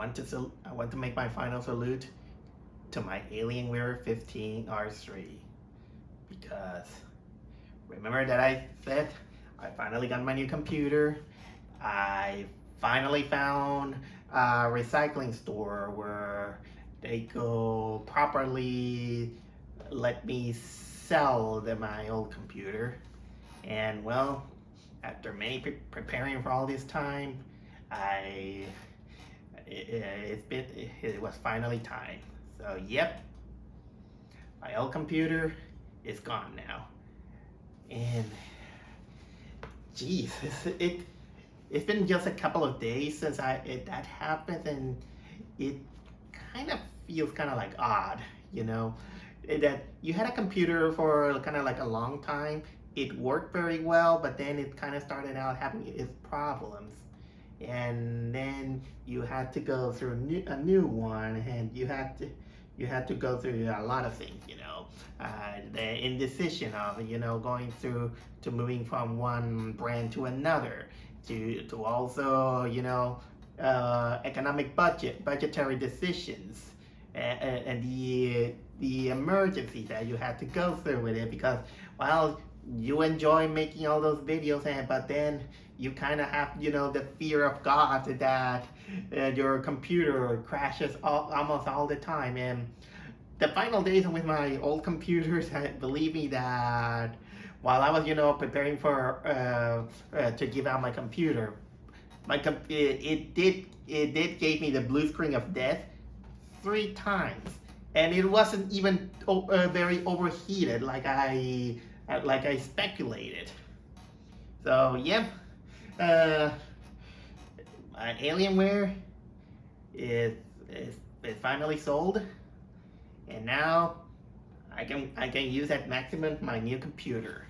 I want to make my final salute to my Alienware 15R3 because remember that I said I finally got my new computer. I finally found a recycling store where they could properly let me sell my old computer. And well, after preparing for all this time, I it was finally time. So yep, my old computer is gone now, and geez, it's been just a couple of days since that happened, and it kind of feels kind of like odd, you know, that you had a computer for kind of like a long time. It worked very well, but then it kind of started out having its problems, and then you had to go through a new one, and you had to go through a lot of things, you know, the indecision of, you know, going through to moving from one brand to another, to also, you know, budgetary decisions, and the emergency that you had to go through with it, because well, you enjoy making all those videos, but then you kind of have, you know, the fear of God that your computer crashes almost all the time. And the final days with my old computers, believe me that while I was, you know, preparing for to give out my computer, it did gave me the blue screen of death 3 times, and it wasn't even very overheated like I speculated. So yeah, my Alienware is finally sold, and now I can use at maximum my new computer.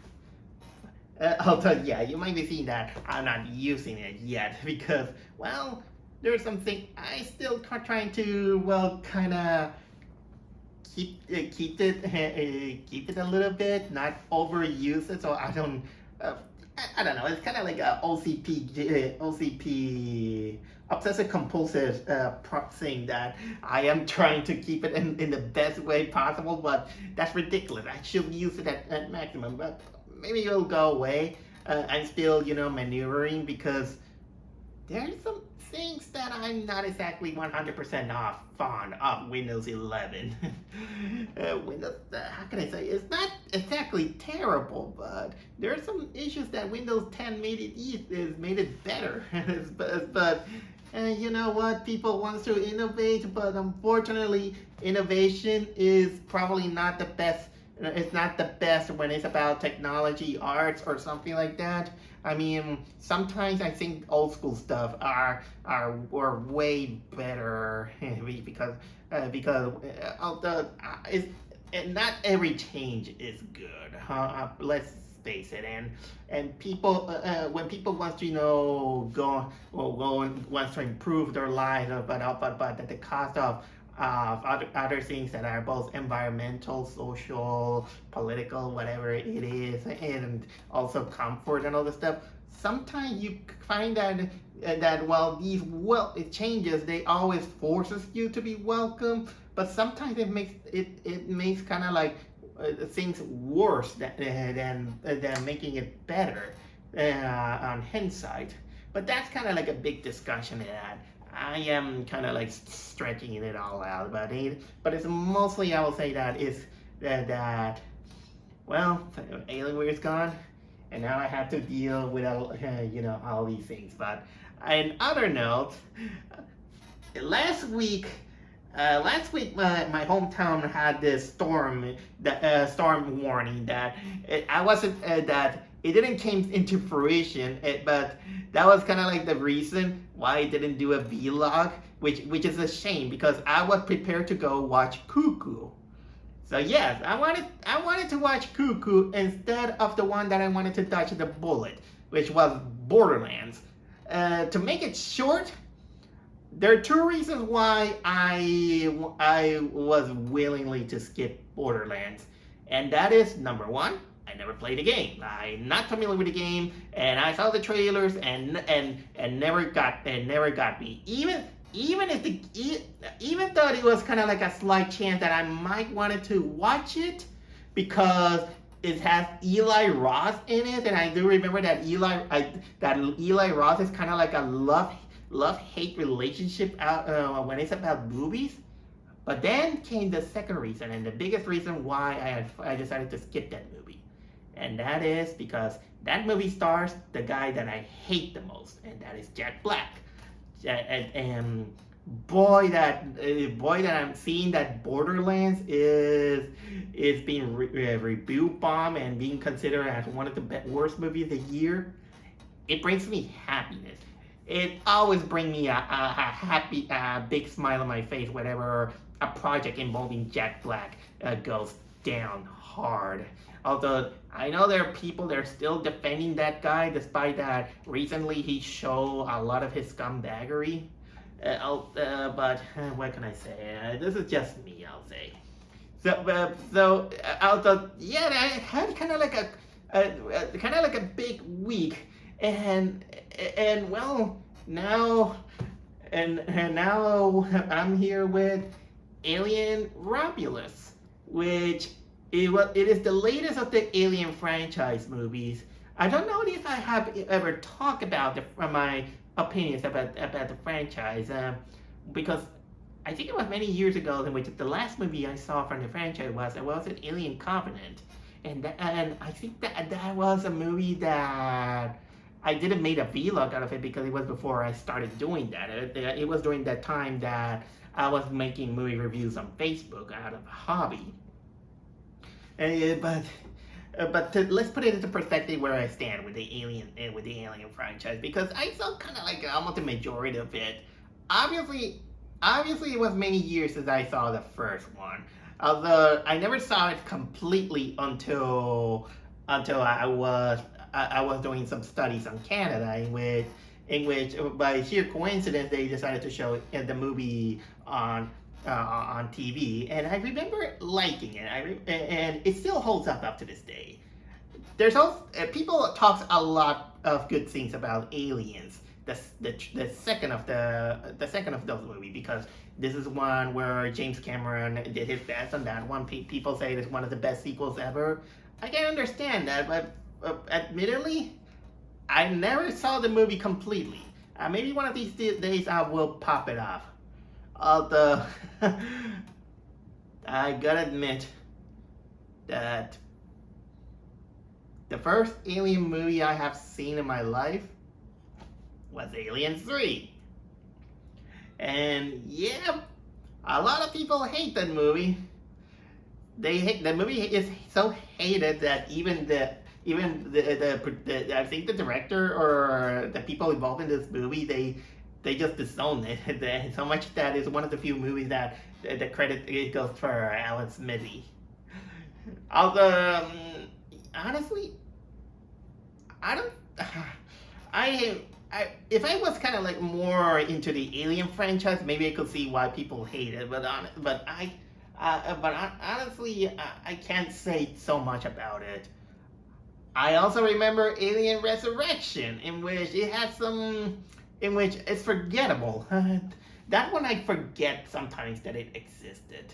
Although yeah, you might be seeing that I'm not using it yet because well, there's something I still trying to kind of keep it a little bit, not overuse it, so I don't know. It's kind of like a OCP, obsessive compulsive thing that I am trying to keep it in the best way possible, but that's ridiculous. I should use it at maximum, but maybe it'll go away. I'm still, you know, maneuvering because there's some things that I'm not exactly 100% fond of Windows 11. Windows, how can I say? It's not exactly terrible, but there are some issues that Windows 10 made it better. but you know what? People want to innovate, but unfortunately, innovation is probably not the best. It's not the best when it's about technology, arts, or something like that. I mean, sometimes I think old school stuff are way better because although not every change is good. Let's face it. And people when people want to, you know, go and wants to improve their lives, but at the cost of other things that are both environmental, social, political, whatever it is, and also comfort and all this stuff. Sometimes you find that while these changes, they always forces you to be welcome, but sometimes it makes kind of like things worse than making it better on hindsight. But that's kind of like a big discussion that I am kind of like stretching it all out, but it's mostly, I will say that is that well, Alienware is gone, and now I have to deal with you know, all these things. But on other note, last week my hometown had this storm warning that I wasn't that it didn't came into fruition, but that was kind of like the reason why I didn't do a vlog, which is a shame because I was prepared to go watch Cuckoo. So yes, I wanted to watch Cuckoo instead of the one that I wanted to dodge the bullet, which was Borderlands. To make it short, there are 2 reasons why I was willingly to skip Borderlands, and that is number 1. I never played the game. I'm not familiar with the game, and I saw the trailers and never got me. even though it was kind of like a slight chance that I might wanted to watch it because it has Eli Roth in it, and I do remember that Eli Roth is kind of like a love hate relationship out when it's about movies. But then came the second reason, and the biggest reason why I decided to skip that movie, and that is because that movie stars the guy that I hate the most, and that is Jack Black. And boy that I'm seeing that Borderlands is being review bombed and being considered as one of the worst movies of the year. It brings me happiness. It always brings me a happy, big smile on my face whenever a project involving Jack Black goes down hard. Although I know there are people that are still defending that guy, despite that recently he showed a lot of his scumbaggery. But what can I say? This is just me, I'll say. Although yeah, I had kind of like a big week, and well now now I'm here with Alien Romulus, which it is the latest of the Alien franchise movies. I don't know if I have ever talked about my opinions about the franchise, because I think it was many years ago in which the last movie I saw from the franchise was an Alien Covenant, and I think that was a movie that I didn't make a vlog out of it because it was before I started doing that. It was during that time that I was making movie reviews on Facebook out of a hobby. Let's put it into perspective where I stand with the Alien franchise, because I saw kind of like almost the majority of it. Obviously, it was many years since I saw the first one. Although I never saw it completely until I was doing some studies on Canada, in which by sheer coincidence they decided to show the movie on TV, and I remember liking it. And it still holds up to this day. There's also people talks a lot of good things about Aliens, the second of those movies, because this is one where James Cameron did his best on that one. People say it's one of the best sequels ever. I can understand that, but admittedly, I never saw the movie completely. Maybe one of these days I will pop it off. Although I gotta admit that the first Alien movie I have seen in my life was Alien 3. And yeah, a lot of people hate that movie. The movie is so hated that even the I think the director or the people involved in this movie, they just disown it. So much that it's one of the few movies that the credit it goes for Alan Smithy. Although honestly, I don't. If I was kind of like more into the Alien franchise, maybe I could see why people hate it. But honestly, I can't say so much about it. I also remember Alien Resurrection, in which it's forgettable. That one I forget sometimes that it existed.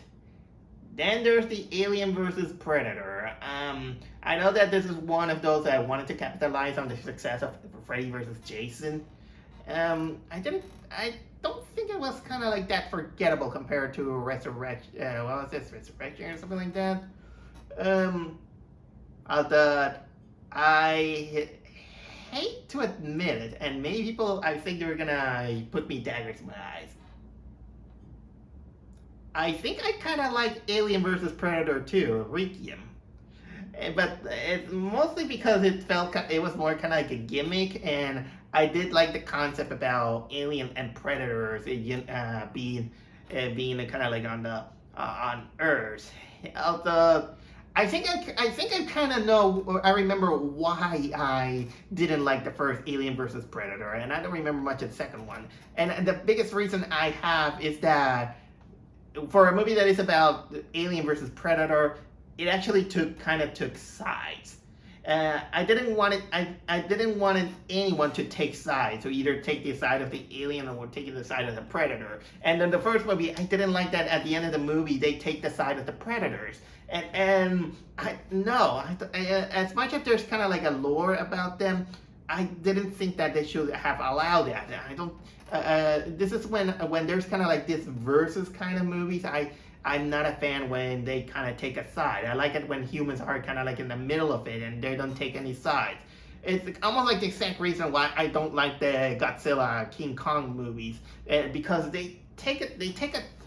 Then there's the Alien versus Predator. I know that this is one of those that I wanted to capitalize on the success of Freddy versus Jason. I don't think it was kind of like that forgettable compared to Resurrection. What was this, Resurrection or something like that? I hate to admit it, and many people I think they're gonna put me daggers in my eyes. I think I kind of like Alien vs Predator 2, Requiem, but it's mostly because it was more kind of like a gimmick, and I did like the concept about Alien and Predators being kind of like on Earth. Although I think I kind of know. I remember why I didn't like the first Alien vs Predator, and I don't remember much of the second one. And the biggest reason I have is that for a movie that is about Alien versus Predator, it actually took sides. I didn't want it. I didn't want anyone to take sides, to either take the side of the alien or take the side of the predator. And in the first movie, I didn't like that at the end of the movie they take the side of the predators. And I no, as much as there's kind of like a lore about them, I didn't think that they should have allowed that. I don't. This is when there's kind of like this versus kind of movies. I'm not a fan when they kind of take a side. I like it when humans are kind of like in the middle of it and they don't take any sides. It's almost like the exact reason why I don't like the Godzilla King Kong movies, because they take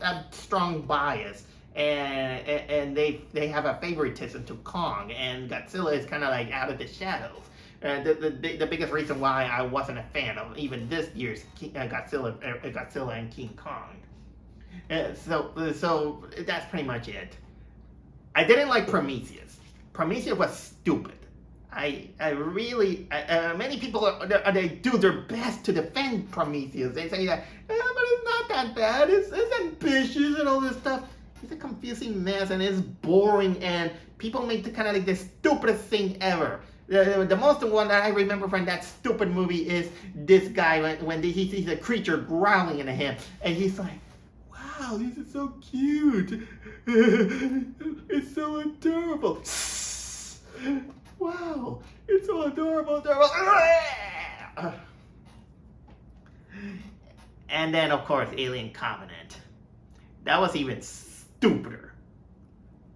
a strong bias, and they have a favoritism to Kong, and Godzilla is kind of like out of the shadows. The biggest reason why I wasn't a fan of even this year's Godzilla and King Kong. So that's pretty much it. I didn't like Prometheus. Prometheus was stupid. I really many people they do their best to defend Prometheus. They say that, but it's not that bad. It's ambitious and all this stuff. It's a confusing mess and it's boring, and people make the kind of like the stupidest thing ever. The most one that I remember from that stupid movie is this guy when he sees a creature growling at him, and he's like, "Wow, this is so cute. It's so adorable. Wow, it's so adorable." And then, of course, Alien Covenant. That was even stupider.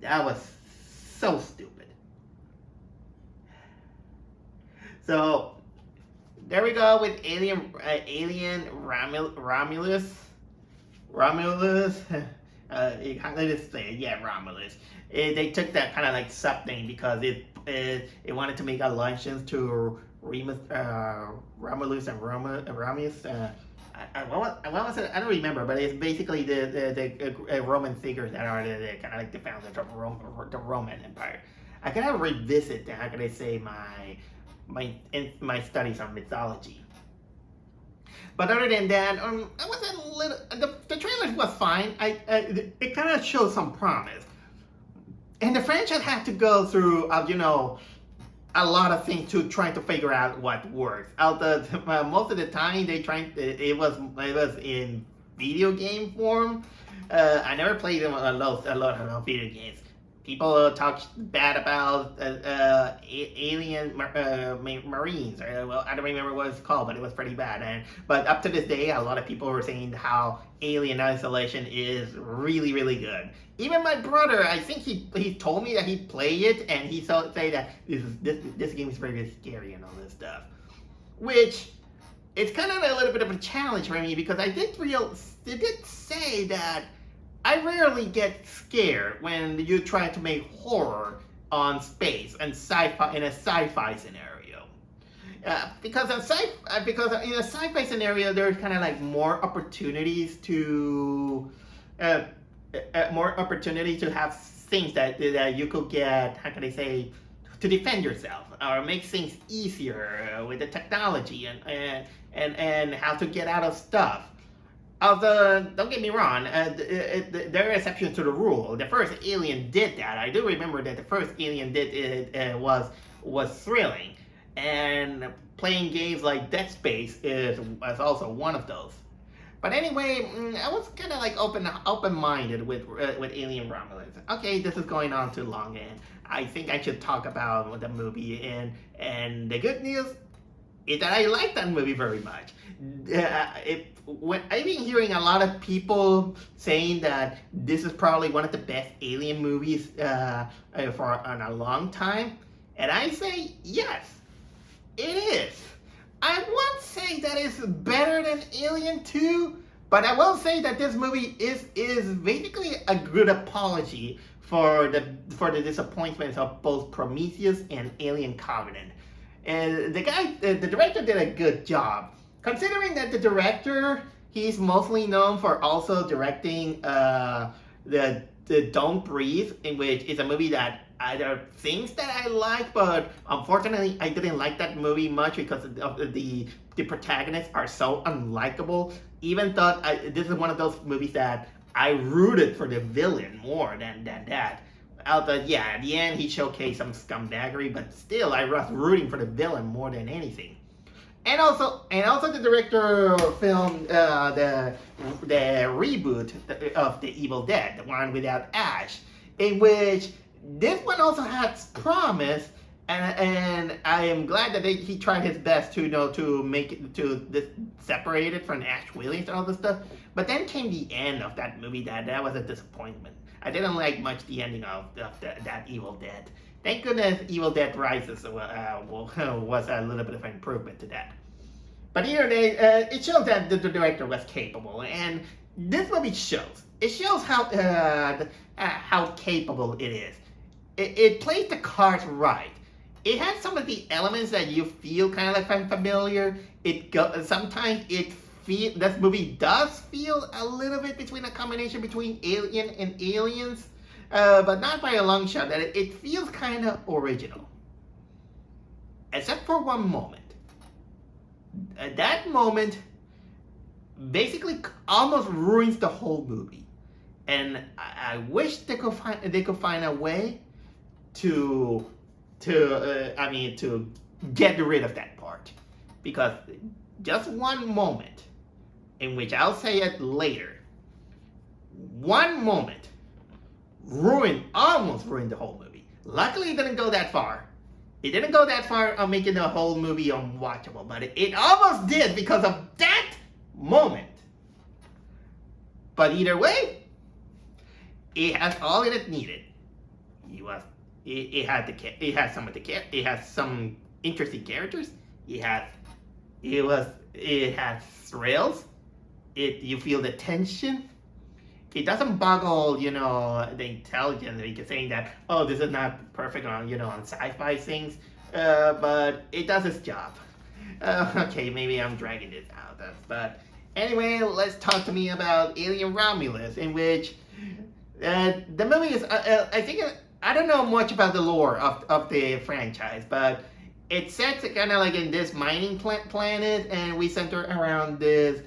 That was so stupid. So there we go with Alien Romulus. Romulus. How did it say? Yeah, Romulus. They took that kind of like sub thing because it wanted to make allusions to Romulus and Romulus. What was it? I don't remember, but it's basically the Roman figures that are the kind of like the founders of the Roman Empire. I gotta revisit how can I say my studies on mythology. But other than that, I was a little. The trailer was fine. It kind of showed some promise, and the franchise had to go through, a lot of things to try to figure out what works. Most of the time, it was in video game form. I never played a lot of video games. People talk bad about Alien Marines. Well, I don't remember what it's called, but it was pretty bad. But up to this day, a lot of people were saying how Alien Isolation is really, really good. Even my brother, I think he told me that he played it, and he say that this game is very, very scary and all this stuff. Which, it's kind of a little bit of a challenge for me, because I did say that I rarely get scared when you try to make horror on space and sci-fi in a sci-fi scenario. Because in a sci-fi scenario, there's kind of like more opportunities to have things that you could get. How can I say? To defend yourself or make things easier with the technology and how to get out of stuff. Although, don't get me wrong, there are exceptions to the rule. The first Alien did that. I do remember that the first Alien did it was thrilling, and playing games like Dead Space is also one of those. But anyway, I was kind of like open-minded with Alien Romulus. Okay, this is going on too long, and I think I should talk about the movie. And the good news is that I like that movie very much. I've been hearing a lot of people saying that this is probably one of the best Alien movies for a long time, and I say yes, it is. I won't say that it's better than Alien 2, but I will say that this movie is basically a good apology for the disappointments of both Prometheus and Alien Covenant. And the director did a good job. Considering that the director, he's mostly known for also directing the Don't Breathe, in which is a movie that there are things that I like, but unfortunately I didn't like that movie much because of the protagonists are so unlikable. Even though this is one of those movies that I rooted for the villain more than that. Although, yeah, at the end he showcased some scumbaggery, but still, I was rooting for the villain more than anything. And also, the director filmed the reboot of The Evil Dead, the one without Ash, in which this one also has promise, and I am glad that he tried his best to to make it separate it from Ash Williams and all this stuff. But then came the end of that movie that was a disappointment. I didn't like much the ending of that Evil Dead. Thank goodness Evil Dead Rises was a little bit of an improvement to that. But either way, it shows that the director was capable, and this movie shows. It shows how capable it is. It plays the cards right. It has some of the elements that you feel kind of like familiar. Sometimes this movie does feel a little bit between a combination between Alien and Aliens, but not by a long shot. That it feels kind of original, except for one moment. That moment basically almost ruins the whole movie, and I wish they could find a way to get rid of that part, because just one moment, in which I'll say it later, one moment almost ruined the whole movie. Luckily, it didn't go that far. It didn't go that far on making the whole movie unwatchable, but it almost did because of that moment. But either way, it has all it needed. It has some interesting characters. It has thrills. You feel the tension. It doesn't boggle, the intelligence. You can saying that, oh, this is not perfect on sci-fi things, but it does its job. Okay, maybe I'm dragging this out, but anyway, let's talk to me about Alien Romulus, in which the movie is, I don't know much about the lore of the franchise, but it's set kind of like in this mining planet, and we center around this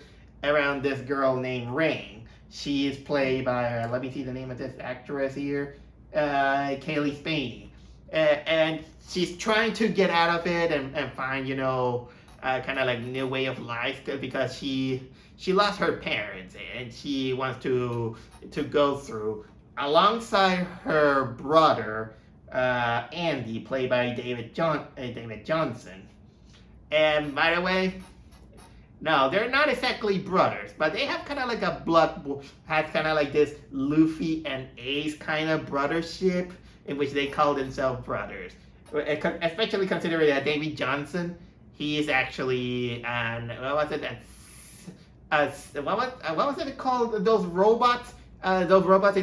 girl named Rain. She is played by, let me see the name of this actress here, Kaylee Spaney. And she's trying to get out of it and find, kind of like new way of life, because she lost her parents, and she wants to go through alongside her brother, Andy, played by David Johnson. And by the way, no, they're not exactly brothers, but they have kind of like has kind of like this Luffy and Ace kind of brothership, in which they call themselves brothers. Especially considering that David Johnson, he is actually what was it called? Those robots in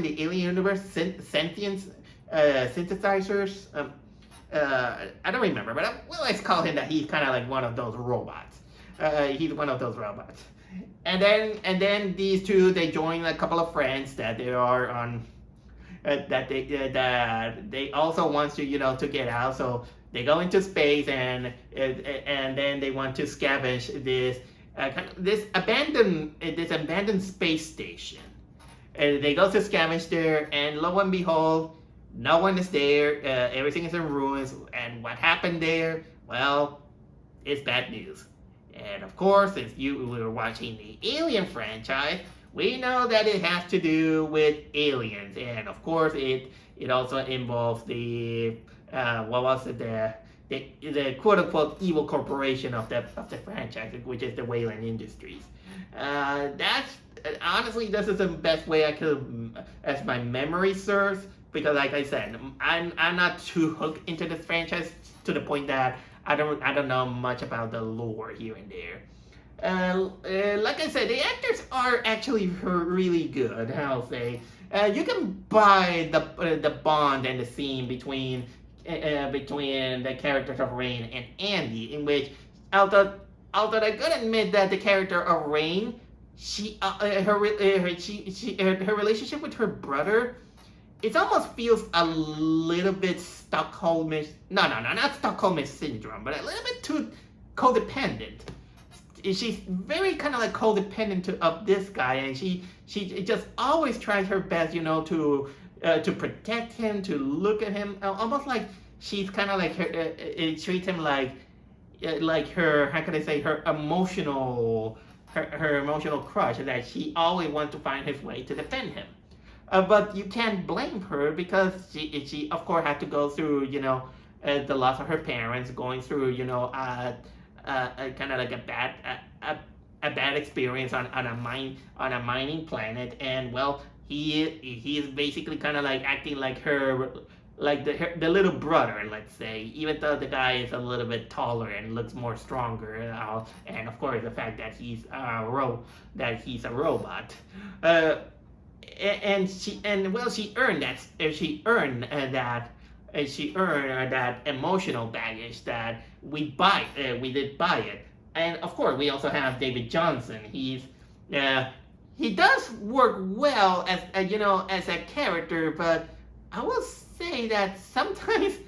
the Alien universe, sentience synthesizers. I don't remember, but let's call him that. He's kind of like one of those robots. He's one of those robots. And then these two, they join a couple of friends that they are on, that they also want to to get out. So they go into space, and then they want to scavenge this abandoned space station. And they go to scavenge there, and lo and behold, no one is there. Everything is in ruins. And what happened there? Well, it's bad news. And of course, if you were watching the Alien franchise, we know that it has to do with aliens. And of course, it also involves the quote unquote evil corporation of the franchise, which is the Wayland Industries. That's honestly, this is the best way I could, as my memory serves, because like I said, I'm not too hooked into this franchise to the point that I don't know much about the lore here and there. Like I said, the actors are actually really good. I'll say you can buy the bond and the scene between the characters of Rain and Andy, in which although I gotta admit that the character of Rain, her relationship with her brother, it almost feels a little bit Stockholmish. No, not Stockholmish syndrome, but a little bit too codependent. She's very kind of like codependent of this guy, and she just always tries her best, to to protect him, to look at him, almost like she's kind of like her, it treats him like her, how can I say, her emotional crush, that she always wants to find his way to defend him. But you can't blame her because she of course had to go through, the loss of her parents, going through, kind of like a bad experience on a mining planet, and well, he is basically kind of like acting like the little brother, let's say, even though the guy is a little bit taller and looks more stronger, and of course the fact that he's a robot. She earned that emotional baggage that we did buy it. And of course we also have David Johnson. He does work well as as a character, but I will say that sometimes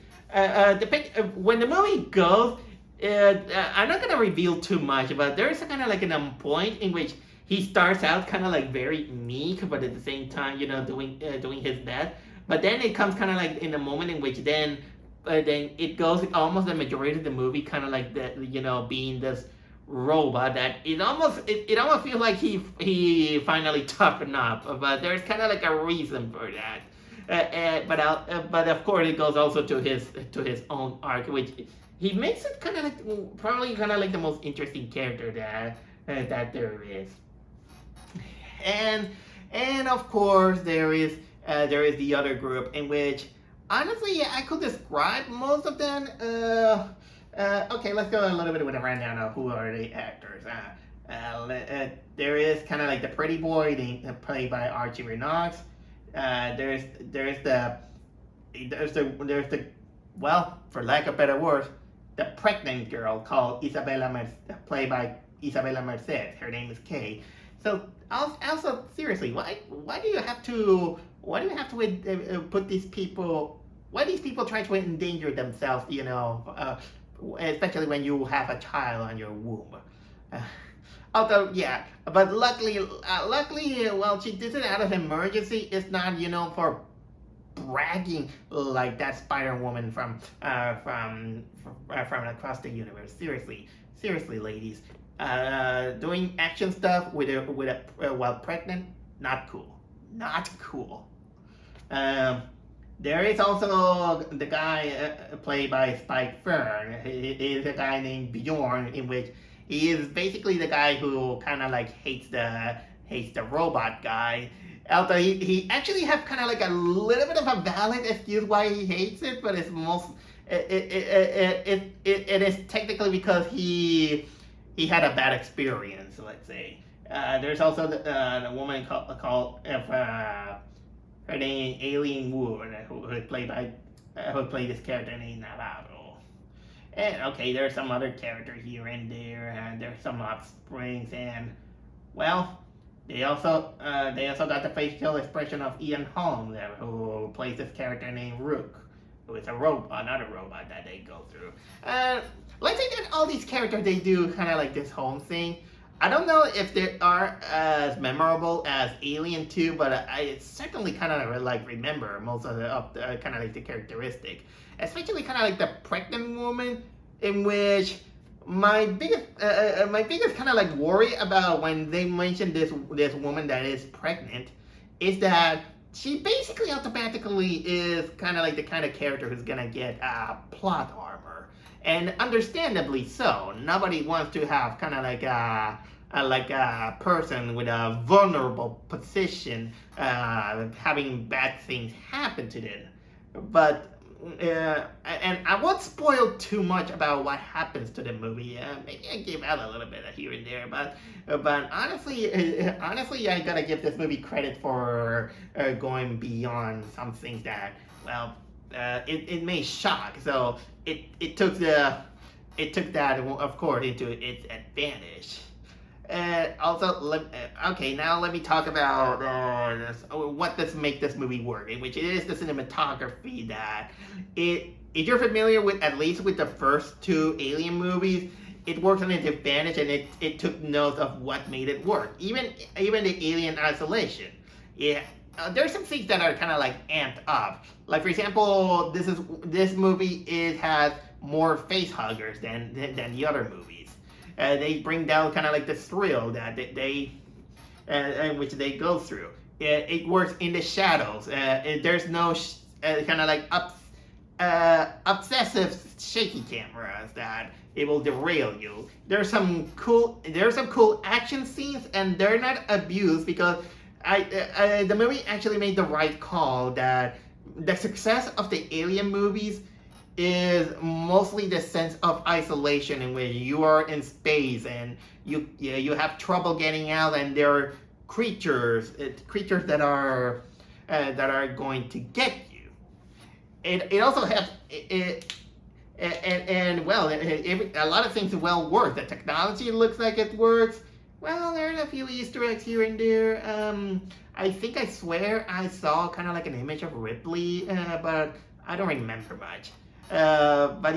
when the movie goes, I'm not gonna reveal too much, but there's a kind of like a point in which he starts out kind of like very meek, but at the same time, doing his best. But then it comes kind of like in a moment in which then it goes almost the majority of the movie kind of like being this robot that it almost feels like he finally toughened up. But there's kind of like a reason for that. But of course it goes also to his own arc, which he makes it kind of like probably kind of like the most interesting character that there is. And of course there is the other group, in which honestly I could describe most of them. Okay, let's go a little bit with a rundown of who are the actors. There is kind of like the pretty boy played by Archie Renox. There's the well, for lack of better words, the pregnant girl called played by Isabella Merced. Her name is Kay. So also seriously, why do you have to put these people? Why do these people try to endanger themselves? Especially when you have a child on your womb. Although, yeah, but luckily, well, she did it out of emergency. It's not, for bragging like that Spider Woman from across the universe. Seriously, ladies, doing action stuff while pregnant, not cool. There is also the guy played by Spike Fern. He is a guy named Bjorn, in which he is basically the guy who kind of like hates the robot guy. Although he actually have kind of like a little bit of a valid excuse why he hates it, but it's it is technically because he had a bad experience, let's say. There's also the woman called her name Aileen Wood, who played this character named Navarro. And okay, there's some other characters here and there, and there's some offsprings, and well, they also got the facial expression of Ian Holm there, who plays this character named Rook, who is another robot that they go through. Let's say that all these characters, they do kind of like this home thing. I don't know if they are as memorable as Alien 2, but I certainly kind of like remember most of the kind of like the characteristic, especially kind of like the pregnant woman, in which my biggest kind of like worry about when they mention this woman that is pregnant is that she basically automatically is kind of like the kind of character who's gonna get plot armor. And understandably so. Nobody wants to have kind of like a person with a vulnerable position having bad things happen to them. But and I won't spoil too much about what happens to the movie. Maybe I give out a little bit here and there, but honestly, I gotta give this movie credit for going beyond some things that, well, it may shock. So it took that, of course, into its advantage. Also, okay, now let me talk about what does make this movie work, which is the cinematography. That if you're familiar with at least with the first two Alien movies, it works on its advantage, and it took note of what made it work. Even the Alien Isolation, there's some things that are kind of like amped up. Like for example, this movie has more face huggers than the other movies. They bring down kind of like the thrill that which they go through. It works in the shadows. There's no kind of like obsessive shaky cameras that it will derail you. There's some cool action scenes, and they're not abused because the movie actually made the right call that the success of the Alien movies is mostly the sense of isolation in which you are in space and you have trouble getting out, and there are creatures that are going to get you. It also has a lot of things well work. The technology looks like it works. Well, there's a few Easter eggs here and there. I swear I saw kind of like an image of Ripley, but I don't remember much. But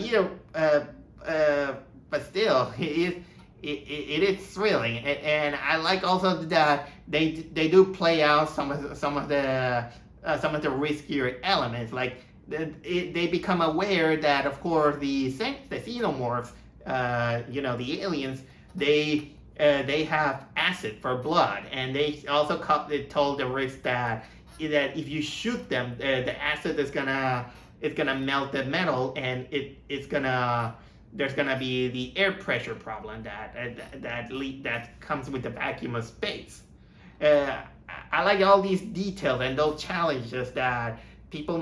still, it is thrilling, and I like also that they do play out some of the riskier elements. Like they become aware that, of course, the xenomorphs, the aliens, they have acid for blood, and they also told the risk that if you shoot them, the acid is gonna melt the metal, and there's gonna be the air pressure problem that comes with the vacuum of space. I like all these details and those challenges that people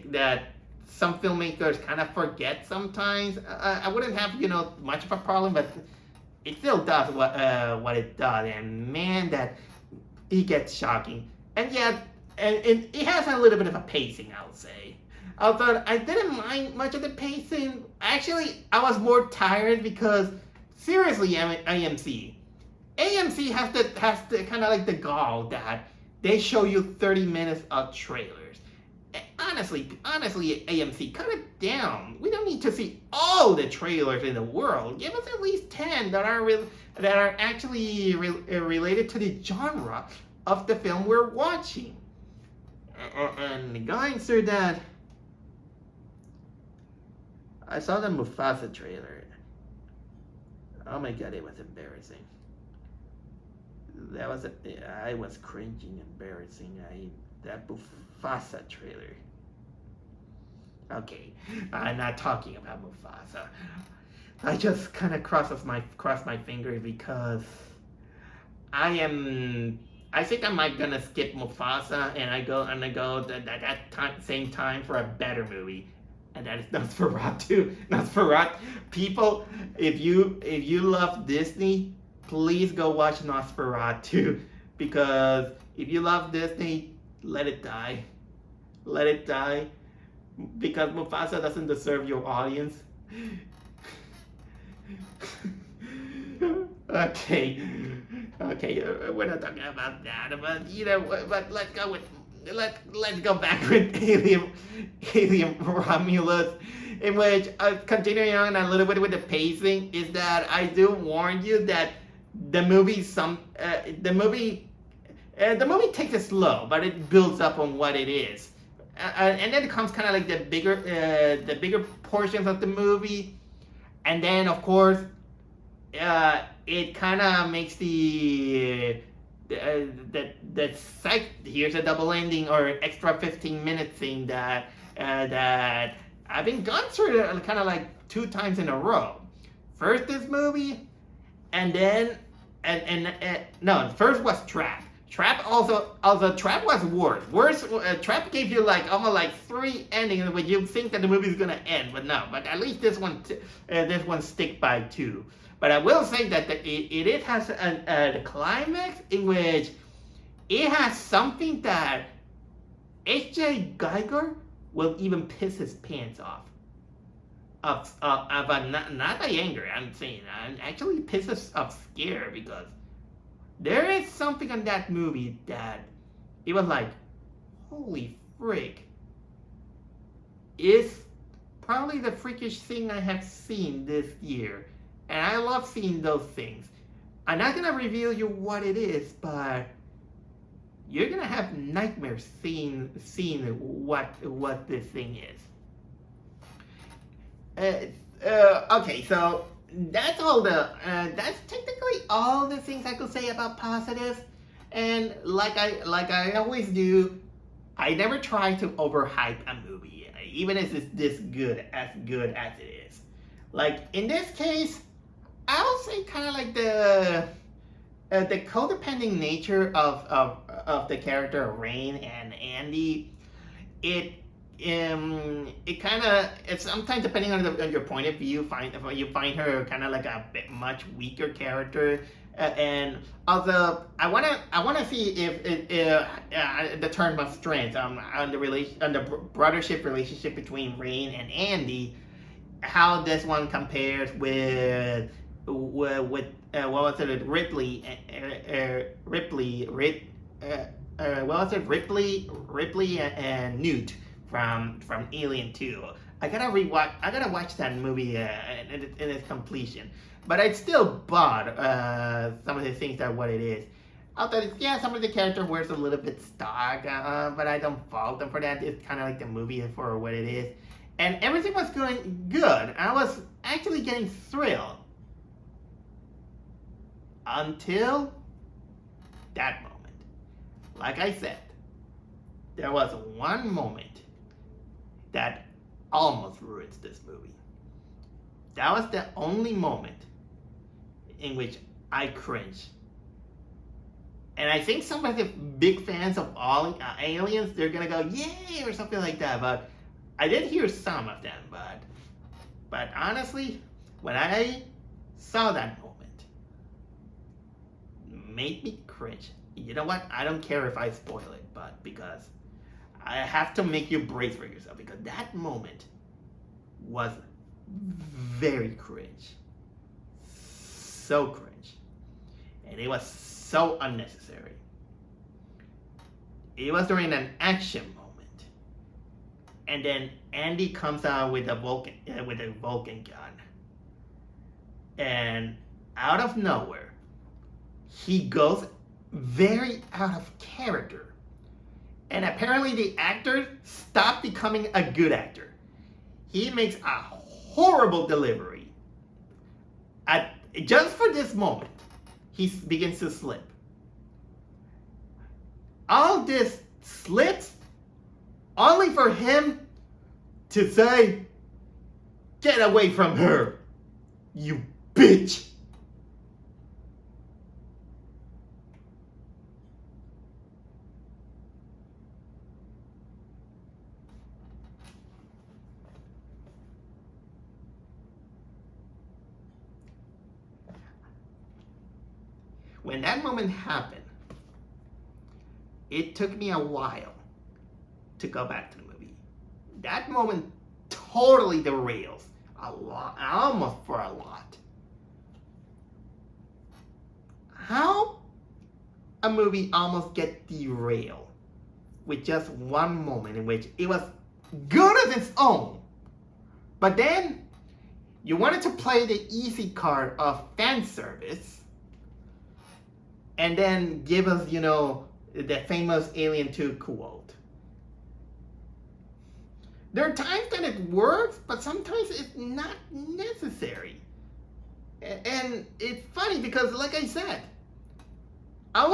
that some filmmakers kind of forget sometimes. I wouldn't have much of a problem, but it still does what it does, and man, that it gets shocking. And yet, and it has a little bit of a pacing, I would say. Although I didn't mind much of the pacing. Actually, I was more tired because, seriously, AMC has the kind of like the gall that they show you 30 minutes of trailers. And honestly, AMC, cut it down. We don't need to see all the trailers in the world. Give us at least 10 that are actually related to the genre of the film we're watching. And going through that, I saw the Mufasa trailer. Oh my god, it was embarrassing. I was cringing, embarrassing. That Mufasa trailer. Okay, I'm not talking about Mufasa. I just kind of cross my fingers because I think I might gonna skip Mufasa and go that same time for a better movie. And that is Nosferatu. Nosferatu. People, if you love Disney, please go watch Nosferatu. Because if you love Disney, let it die. Let it die. Because Mufasa doesn't deserve your audience. Okay, we're not talking about that, but let's go back with Alien Romulus, in which continuing on a little bit with the pacing, is that I do warn you that the movie takes it slow, but it builds up on what it is, and then it comes kind of like the bigger portions of the movie, and then of course it kind of makes here's a double ending or extra 15-minute thing that I've been gone through kind of like 2 times in a row. First this movie, and then no, first was Trap. Trap also Trap was worse. Trap gave you like almost like 3 endings where you think that the movie is gonna end, but no. But at least this one stick by 2. But I will say that it has a climax in which it has something that H.J. Geiger will even piss his pants off. But not by anger, I'm saying. Actually pisses off scare, because there is something in that movie that it was like, holy frick. It's probably the freakish thing I have seen this year. And I love seeing those things. I'm not going to reveal you what it is, but you're gonna have nightmares seeing what this thing is. Okay, so that's technically all the things I could say about positives. And like I always do, I never try to overhype a movie, even if it's this good as it is. Like in this case, I would say kind of like the codependent nature of the character of Rain and Andy. It it kind of, it's sometimes depending on your point of view, you find her kind of like a bit much weaker character. And although I wanna see if the term of strength on the brothership relationship between Rain and Andy, how this one compares with what was it, Ripley and Newt from Alien 2. I gotta watch that movie in its completion. But I still bought some of the things that what it is. Although, yeah, some of the character wears a little bit stock, but I don't fault them for that. It's kind of like the movie for what it is. And everything was going good. I was actually getting thrilled. Until that moment. Like I said, there was one moment that almost ruins this movie. That was the only moment in which I cringed. And I think some of the big fans of all Aliens, they're gonna go, yay, or something like that. But I did hear some of them. But honestly, when I saw that moment, it made me cringe. You know what? I don't care if I spoil it, but because I have to make you brace for yourself, because that moment was very cringe. So cringe. And it was so unnecessary. It was during an action moment. And then Andy comes out with a Vulcan gun. And out of nowhere, he goes very out of character. And apparently the actor stopped becoming a good actor. He makes a horrible delivery. Just for this moment, he begins to slip. All this slips only for him to say, "Get away from her, you bitch." When that moment happened, it took me a while to go back to the movie. That moment totally derails a lot, almost for a lot. How a movie almost get derailed with just one moment in which it was good on its own, but then you wanted to play the easy card of fan service, and then give us, the famous Alien 2 quote. There are times that it works, but sometimes it's not necessary. And it's funny because, like I said, I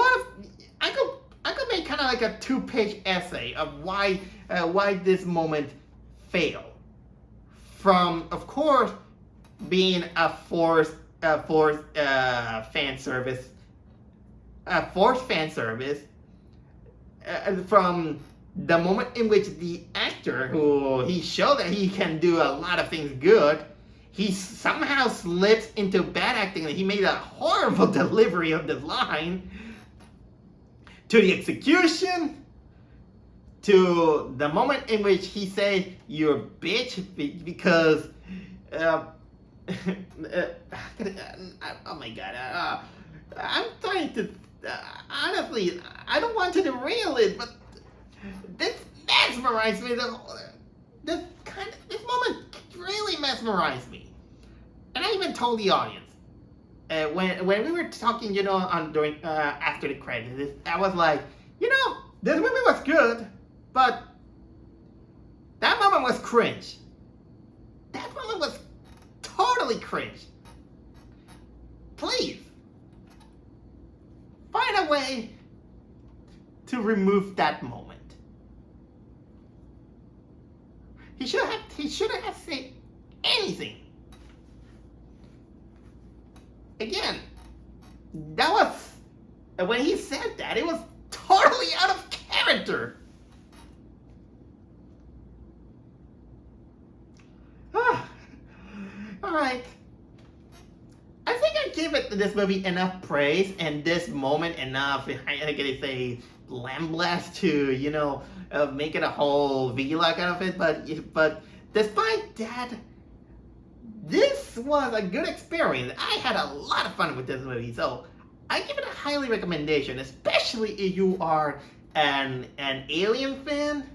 could make kind of like a 2-page essay of why this moment failed. From, of course, being a forced fan service. Forced fan service, from the moment in which the actor, who he showed that he can do a lot of things good, he somehow slips into bad acting and he made a horrible delivery of the line, to the execution, to the moment in which he said, "You're a bitch," because oh my god, I'm trying to honestly, I don't want to derail it, but this mesmerized me. This moment really mesmerized me, and I even told the audience when we were talking, during after the credits, I was like, This movie was good, but that moment was cringe. That moment was totally cringe. Please find a way to remove that moment. He shouldn't have said anything. Again, that was when he said that, it was totally out of character. Alright. I think I give this movie enough praise and this moment enough, I gotta say, lamblast to, make it a whole vlog out of it. But despite that, this was a good experience. I had a lot of fun with this movie, so I give it a highly recommendation, especially if you are an Alien fan.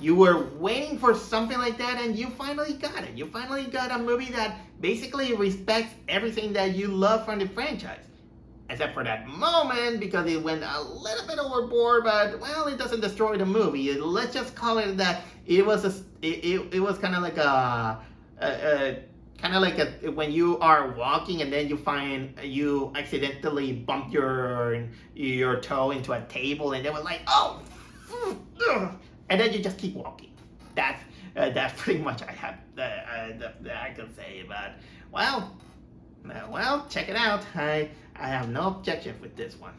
You were waiting for something like that and you finally got it. You finally got a movie that basically respects everything that you love from the franchise. Except for that moment, because it went a little bit overboard, but well, it doesn't destroy the movie. Let's just call it that it was kind of like when you are walking and then you accidentally bump your toe into a table and it was like, oh, and then you just keep walking. That's pretty much I could say. But well, check it out. I have no objection with this one.